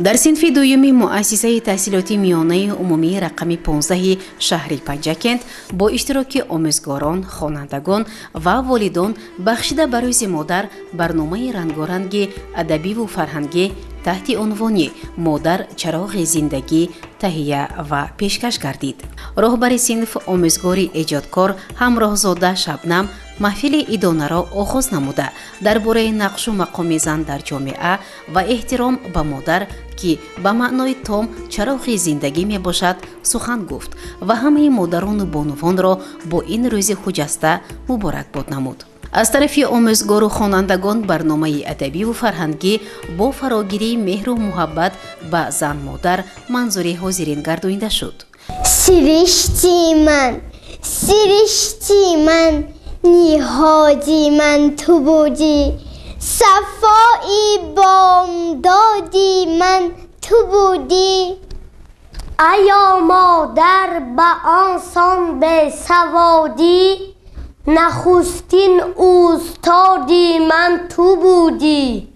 در صنف دوم مؤسسه تحصیلاتی میانه عمومی رقم 15 شهر پنجکند با اشتراک آموزگاران، خوانندگان و والدان بخشیده بر روز مادر برنامه رنگارنگ ادبی و فرهنگی تحت عنوان مادر چراغ زندگی تهیه و پیشکش گردید. راهبر صنف آموزگاری ایجادکار همراهزاده شبنم محفل ایدانه را آغاز نموده درباره نقش و مقام زن در جامعه و احترام به مادر که به معنای تام چراغ زندگی می باشد سخن گفت و همه مادران و بانوان را با این روز خجسته مبارکباد نمود. از طرف آموزگار و خوانندگان برنامه ادبی و فرهنگی با فراگیری مهر و محبت به زن مادر منظور حاضرین گردانیده شد. سرشتی من نهادی من تو بودی، صفایی بامدادی من تو بودی. ایا مادر به آنسان به سوادی، نخستین اوستادی من تو بودی.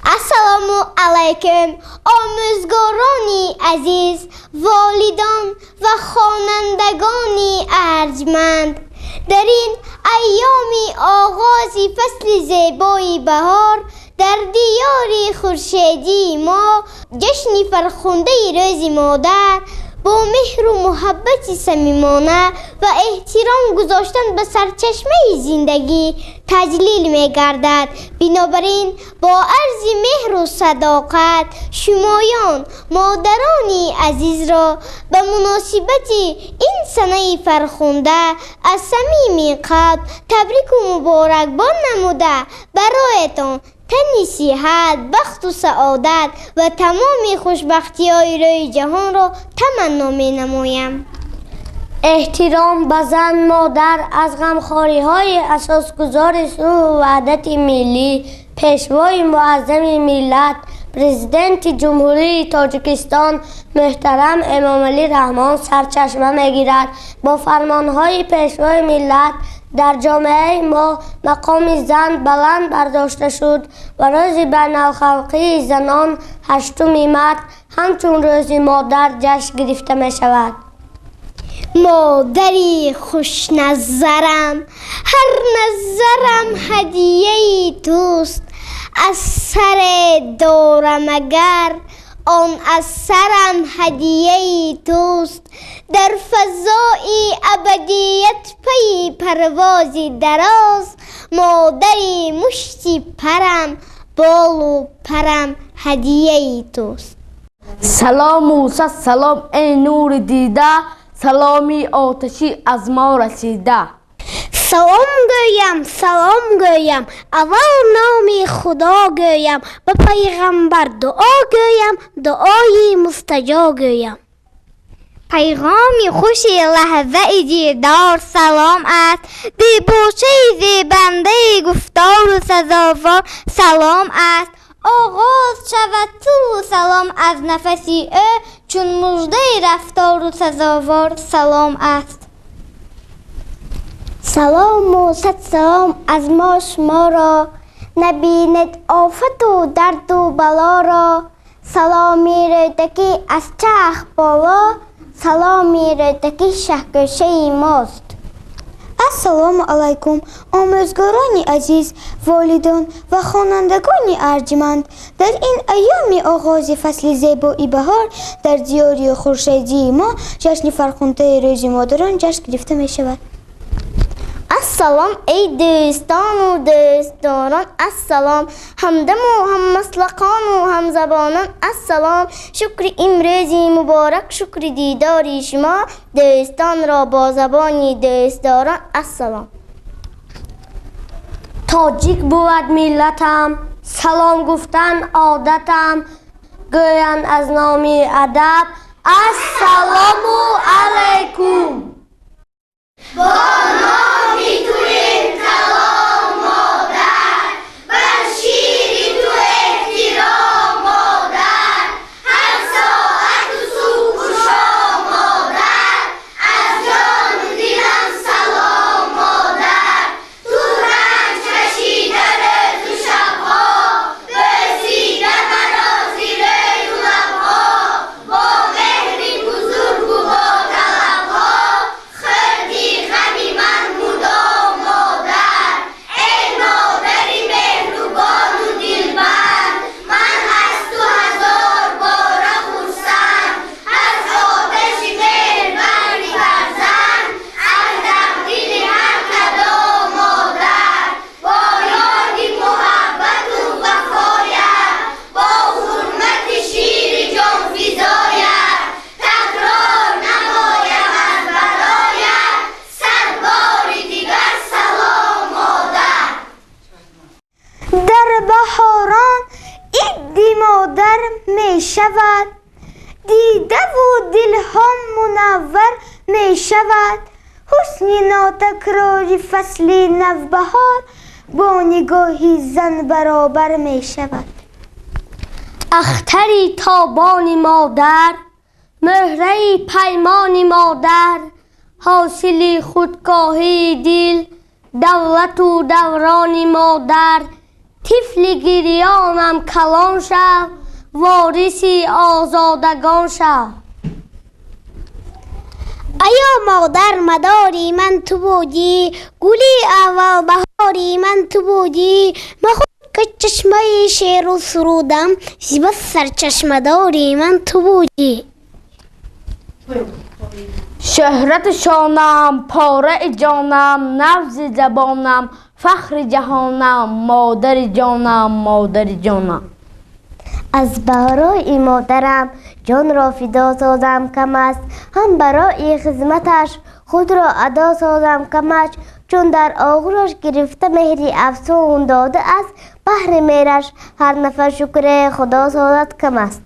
السلام علیکم آموزگارانی عزیز، والدان و خوانندگانی ارجمند. در این ایام آغاز فصل زیبای بهار در دیار خورشیدی ما جشن فرخنده روز مادر با مهر و محبت صمیمانه و احترام گذاشتن به سرچشمه زندگی تجلیل می گردد. بنابراین با عرض مهر و صداقت شمایان مادرانی عزیز را به مناسبت این سنه فرخنده از صمیم قلب تبریک و مبارکباد نموده برایتان تنی صحت، بخت و سعادت و تمام خوشبختی های روی جهان را تمنا می نمایم. احترام به زن مادر از غمخواری های اساسگذار صلح و وحدت ملی، پیشوای معظم ملت، پرزیدنت جمهوری تاجیکستان محترم امام علی رحمان سرچشمه میگیرد. با فرمانهای پیشوای ملت در جامعه ما مقام زن بلند برداشته شد و روز بین‌الخلقی زنان 8 مارس همچون روز مادر جشن گرفته می شود. مادری خوش نظرم، هر نظرم هدیه توست. از سر دارم اگر آن از سرم هدیه توست. در فضای ابدیت پی پروازی دراز، مادری مشتی پرم بال و پرم هدیه توست. سلام و صد سلام ای نور دیده، سلامی آتشی از ما رسیده. سلام گویم اول نام خدا گویم، به پیغمبر دعا گویم دعای مستجاب گویم. پیغامی خوشی لحظه دیدار سلام است، دیباچه زیبنده گفتار و سزاوار سلام است. آغاز شود تو سلام از نفسی او، چون مژده رفتار و سزاوار سلام است. سلام و صد سلام از ما شما را، نبیند آفت و درد و بلا را. سلامی ردکی از چرخ بالا، سلامی ردکی شهکشه ماست. السلام علیکم آموزگاران عزیز، والدان و خوانندگان ارجمند. در این ایام آغاز فصل زیبای بهار در دیار خورشیدی ما جشن فرخنده روز مادران جشن گرفته می شود. السلام ای دوستان و دوستداران، السلام همدم و هم مسلقان و هم زبانان، السلام. شکر امروزی مبارک، شکر دیداری شما دوستان را با زبانی دوستداران، السلام. تاجیک بود ملتم، سلام گفتن عادتم، گویند از نام ادب السلام علیکم. با ما میتونیم کلام مادر، بر شیری تو احترام مادر، هر ساعت و صبح و شام مادر، از جان و دلم سلام مادر. تو رنج کشیده روز و شبها، بسیده مرا زیر حسنی ناتکراری فصلی نوبهار با نگاهی زن برابر می شود. اختری تابانی مادر، مهرهی پیمانی مادر، حاصلی خودکاهی دل، دولت و دورانی مادر. طفل گریانم کلان شو، وارثی آزادگان شو. ایا مادر مداری من تو بودی، گلی اول بهاری من تو بودی. من خود که چشمه شیر و سرودم، زیبا سرچشمداری من تو بودی. شهرت شانم، پاره جانم، نبض زبانم، فخر جهانم، مادر جانم، مادر جانم. از برای مادرم جان را فدا سازم کم است، هم برای خدمتش خود را ادا سازم کمش. چون در آغوشش گرفته مهری افسون داده است، بهر مهرش هر نفر شکر خدا سازد کم است.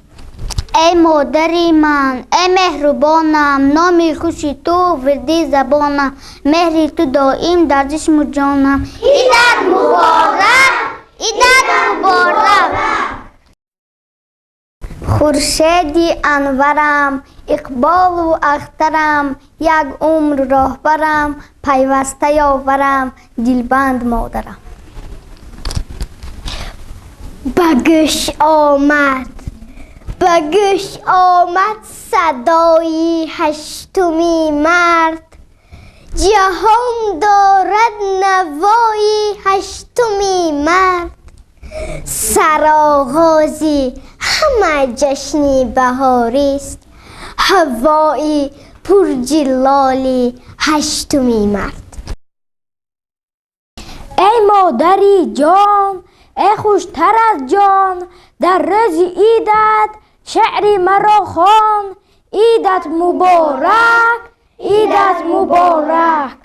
ای مادری من، ای مهربانم، نامی خوشی تو وردی زبانم، مهری تو دائم در جسم و جانم. ایدت مبارک، ایدت مبارک. خورشیدی انورم، اقبال و اخترم، یک عمر راهبرم، پیوسته یاورم، دلبند مادرم. بگوش آمد، بگوش آمد صدای هشتمی مرد، جهان دارد نوای هشتمی مرد. سرآغازی همه جشنی بهاری است، هوایی پر جلالی هشتمی مرد. ای مادری جان، ای خوشتر از جان، در روز عیدت شعری مرا خوان. عیدت مبارک، عیدت مبارک.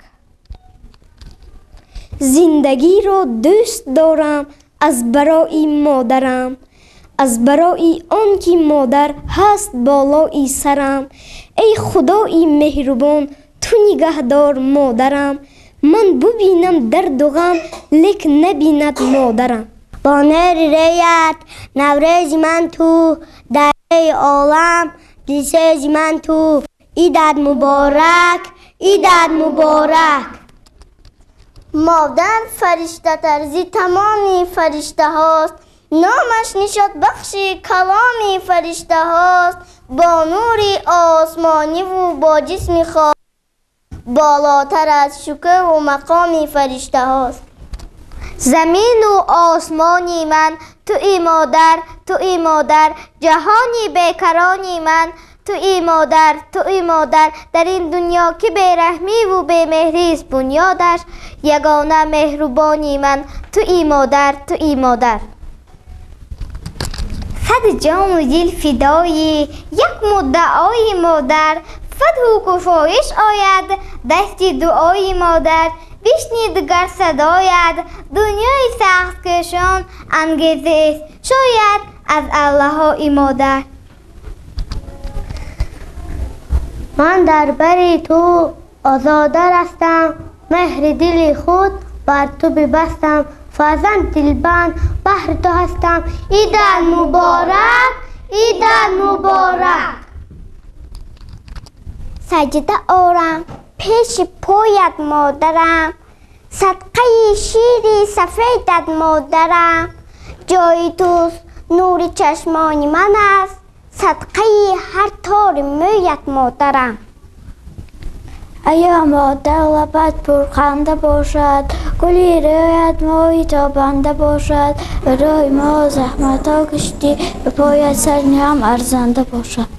زندگی را دوست دارم از برای مادرم، از برای آن که مادر هست بالای سرم. ای خدای مهربان تو نگهدار مادرم، من ببینم درد و غم لیک نبیند مادرم. با نور ریت نوروز من تو، در ای عالم دلسوز من تو. عیدت مبارک، عیدت مبارک. مادر فرشته ترزی تمامی فرشته هاست، نامش نشاط بخشی کلامی فرشته هاست. با نوری آسمانی و با جسمی خاص، بالاتر از شکر و مقامی فرشته هاست. زمین و آسمانی من توی مادر، توی مادر، جهانی بیکرانی من توی مادر، توی مادر. در این دنیا که بیرحمی و بیمهری است بنیادش، یگانه مهربانی من توی مادر، توی مادر. صد جان و دل فدای یک مدعای مادر، فتح و کفایش آید دست دعای مادر. بشنید گر صدایت دنیای سخت کشان، انگیزه است شاید از الله‌های مادر. من در بر تو آزاده رستم، مهر دل خود بر تو ببستم. فرزند دلبند بهر تو هستم، عیدت مبارک، عیدت مبارک. سجده آرم پیش پایت مادرم، صدقه شیری سفیدت مادرم. جای توست نور چشمان من است، صدقه هر تار مویت مادرم. ایا مادر لبت پرخنده باشد، گلی رویت ماهی تابنده باشد. برای ما زحمت ها کشیدی، به پایت سنگ هم ارزنده باشد.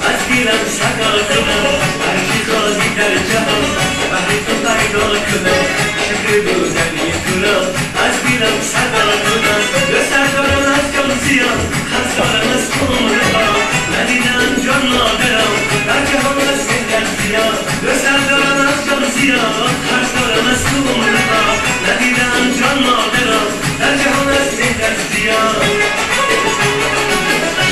از دیرم شکار کنم، هرچی خواهی در جهان عاشق بودنی تو را از دیدم صدا دادم بسر دارم از جان زیاد خست دارم از خونه ها ندیدم جان مادرم در جهان از مهر زیاد بسر دارم از جان زیاد خست دارم از خونه ها ندیدم جان مادرم در جهان از مهر زیاد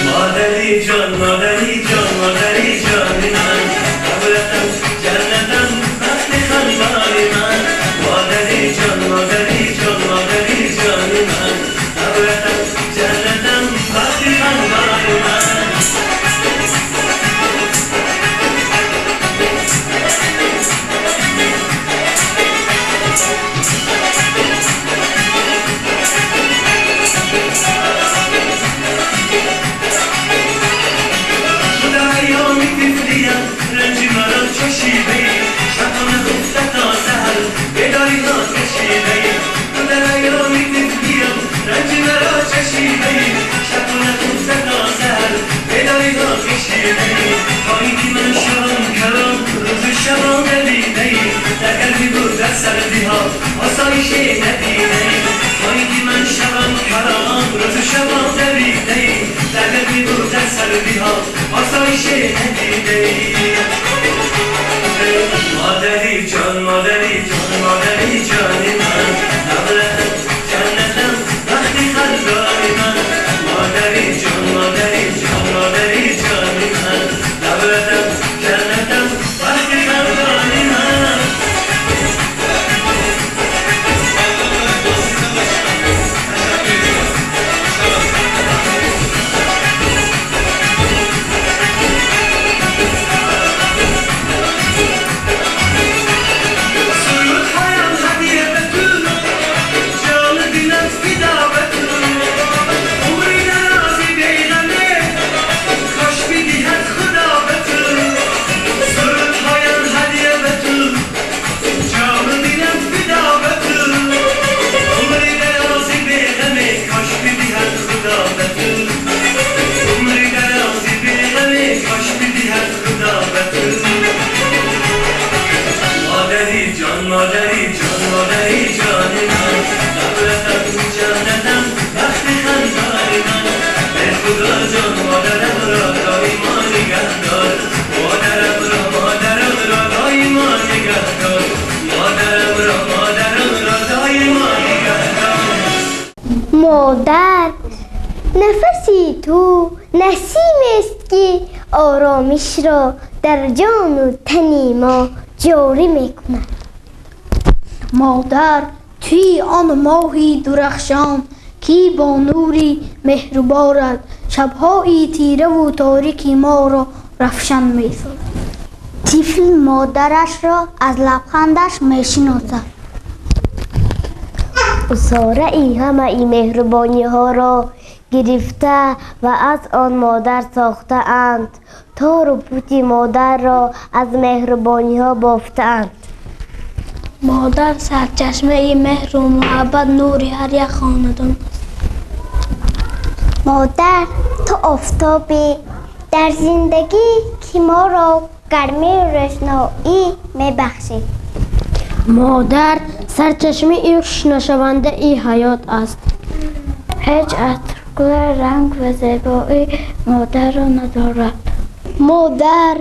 مادری جان مادری جان مادری جان من قبلتم جنتم وقتی خندانی من مادری جان مادری جان مادری جان من قبلتم جنتم وقتی خندانی من آسایش ندیده‌ای تویی که من شبم کرام روز و شبم دویده‌ای در قلبی بود در سردی ها آسایش ندیده‌ای مادری جان مادری جان مادری جان من قبلتم جنتم وقتی خندانی من مادری جان مادری جان مادری جان من قبلتم جنتم وقتی خندانی من مادری جان مادری جان من قبلتم جنتم وقتی خندانی من به خدا جان مادرم را دایما نگهدار مادرم را دایما نگهدار مادرم را دایما نگهدار مادر نفسی تو نسیم است که آرامش را در جان و تن ما جاری میکند. مادر توی آن ماهی درخشان کی با نوری مهربارد شبهای تیره و تاریکی ما را روشن می‌سازد. طفل مادرش را از لبخندش میشناسد. ساره ای همه این مهربانی ها را گرفته و از آن مادر ساخته اند تا رو پوتی مادر را از مهربانی ها بافته اند. مادر سرچشمه مهر و محبت نور هر یک خاندان است. مادر تو آفتابی در زندگی که ما را گرمی و روشنایی میبخشید. مادر سرچشمه ایش نشونده ای حیات است. هیچ عطرگل رنگ و زیبایی مادر را ندارد. مادر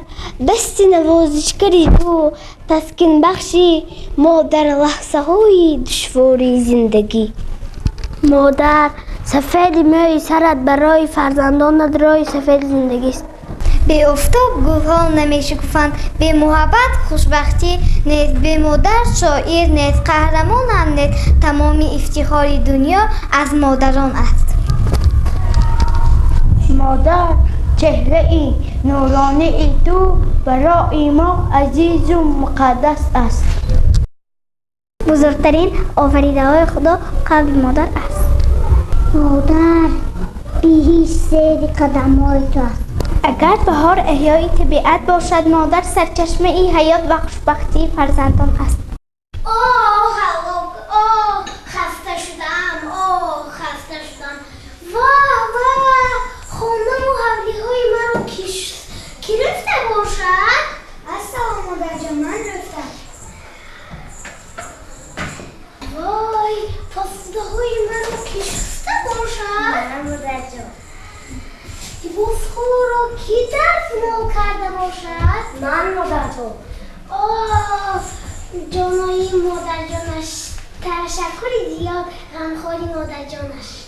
دست نوازشگری تو تسکین بخشی ما در لحظه های دشواری زندگی. مادر سفید موی سرت برای فرزندانت رای سفید زندگی است. به افتاب گلها نمیشکفند، به محبت خوشبختی نیست، به مادر شاعر نیست، قهرمان هم نیست. تمام افتخار دنیا از مادران است. مادر چهره ای نورانی ای تو برای ما عزیز و مقدس است. بزرگترین آفریده های خدا قلب مادر است. مادر بیهیش زیر قدم های تو است. اگر بهار احیای طبیعت باشد مادر سرچشمه ای حیات و خوشبختی فرزندان است. خسته شدم. واه خانم و حولی های مرا کی رفته باشد؟ السلام مادر جان، من رفتم. باشد؟ من مادر تو. اوه جانایی مادر جانش، تشکری زیاد، غمخواری مادر جانش.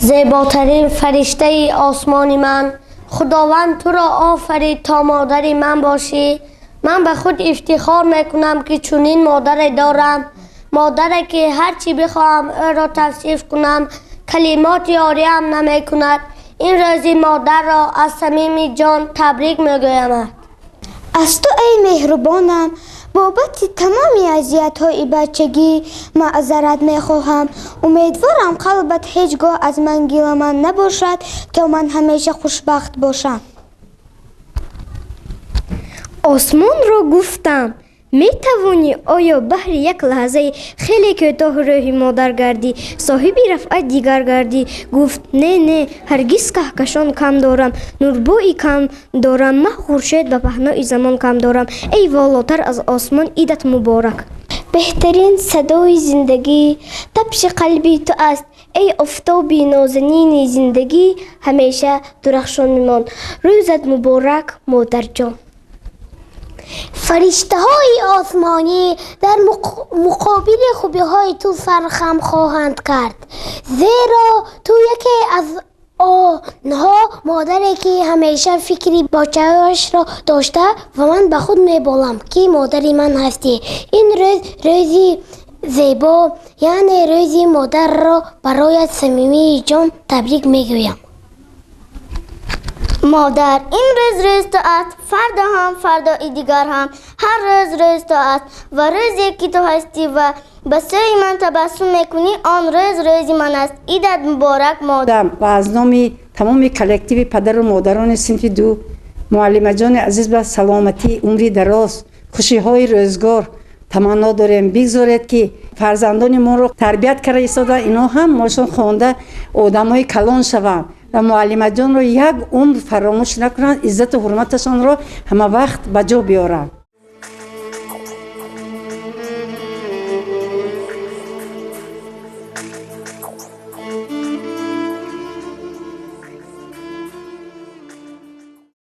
زیباترین فرشته آسمانی من، خداوند تو را آفرید تا مادر من باشی. من به خود افتخار میکنم که چنین مادر دارم، مادری که هرچی بخواهم او را توصیف کنم کلمات یاریم نمی کند. این روز مادر را از صمیم جان تبریک میگویم. از تو ای مهربانم بابت تمام اذیت‌های بچگی معذرت میخواهم. امیدوارم قلبت هیچگاه از من گیله‌مند نباشد تا من همیشه خوشبخت باشم. آسمان را گفتم می توانی آیا بهر یک لحظه خیلی کوتاه روحی مادر گردی، صاحبی رفعت دیگر گردی؟ گفت نه هرگز کهکشان کم دارم، نوربویی کم دارم، من خورشید به پهنای زمان کم دارم. ای والاتر از آسمان عیدت مبارک. بهترین صدای زندگی تپش قلبی تو است ای آفتابی نازنین زندگی، همیشه درخشان میمان. روزت مبارک مادر جان. فرشته های آسمانی در مقابل خوبی های تو سرخم خواهند کرد، زیرا تو یکی از آنها مادری که همیشه فکری بچه‌هایش را داشته و من به خود میبالم که مادری من هستی. این روزی زیبا یعنی روزی مادر را برای صمیمی جان تبریک میگویم. مادر این روز تو است، فردا هم فردای دیگر هم، هر روز تو است و روزی که تو هستی و به سوی من تبسم میکنی آن روز من است. عیدت مبارک مادر. و از نام تمام کلکتیو پدر و مادران صنف دو، معلم جان عزیز به سلامتی، عمری دراز، خوشی های روزگار تمنا داریم. بگذارید که فرزندان ما رو تربیت کرده ایستاده، اینا هم ماشون خوانده آدمای کلان شوند و معلم جان رو یک عمر فراموش نکنند، عزت و حرمتشان رو همه وقت به جا بیارند.